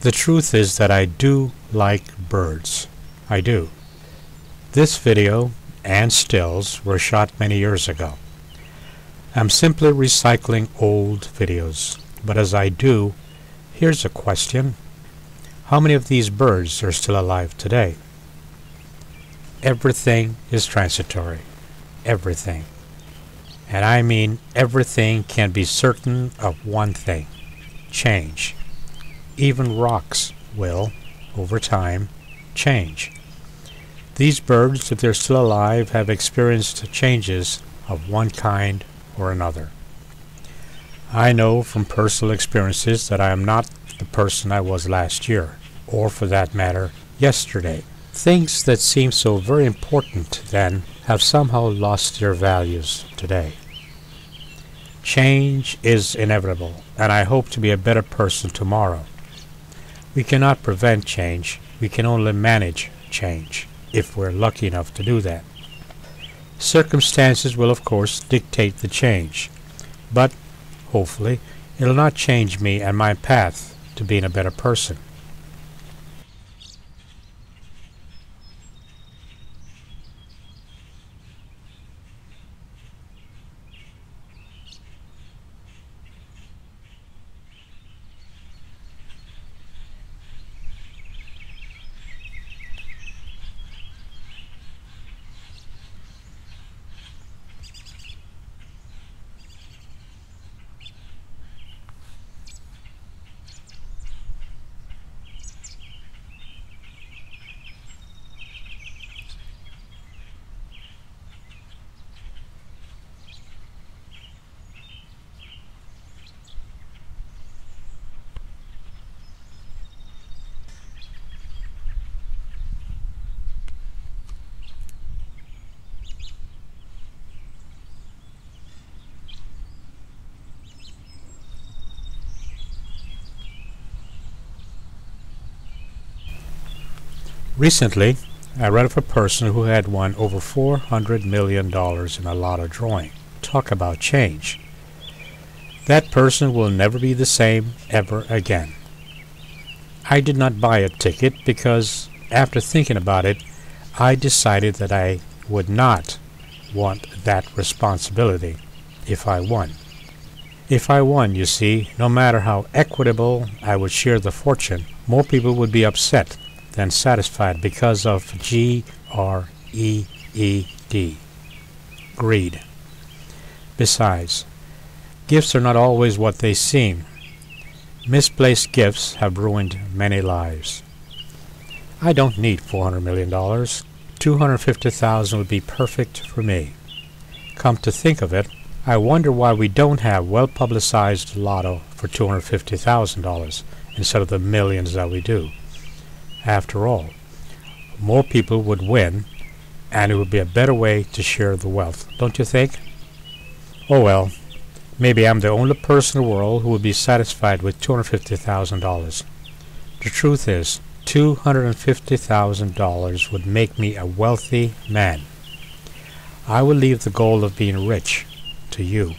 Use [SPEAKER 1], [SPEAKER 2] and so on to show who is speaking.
[SPEAKER 1] The truth is that I do like birds. I do. This video and stills were shot many years ago. I'm simply recycling old videos, but as I do, here's a question. How many of these birds are still alive today? Everything is transitory. Everything. And I mean everything can be certain of one thing: change. Even rocks will, over time, change. These birds, if they're still alive, have experienced changes of one kind or another. I know from personal experiences that I am not the person I was last year, or for that matter, yesterday. Things that seemed so very important then have somehow lost their values today. Change is inevitable, and I hope to be a better person tomorrow. We cannot prevent change, we can only manage change, if we're lucky enough to do that. Circumstances will of course dictate the change, but hopefully it'll not change me and my path to being a better person. Recently, I read of a person who had won over $400 million in a lotto drawing. Talk about change. That person will never be the same ever again. I did not buy a ticket because, after thinking about it, I decided that I would not want that responsibility if I won. If I won, you see, no matter how equitable I would share the fortune, more people would be upset than satisfied because of Greed. Greed. Besides, gifts are not always what they seem. Misplaced gifts have ruined many lives. I don't need $400 million. $250,000 would be perfect for me. Come to think of it, I wonder why we don't have well-publicized lotto for $250,000 instead of the millions that we do. After all, more people would win, and it would be a better way to share the wealth, don't you think? Oh well, maybe I'm the only person in the world who would be satisfied with $250,000. The truth is, $250,000 would make me a wealthy man. I will leave the goal of being rich to you.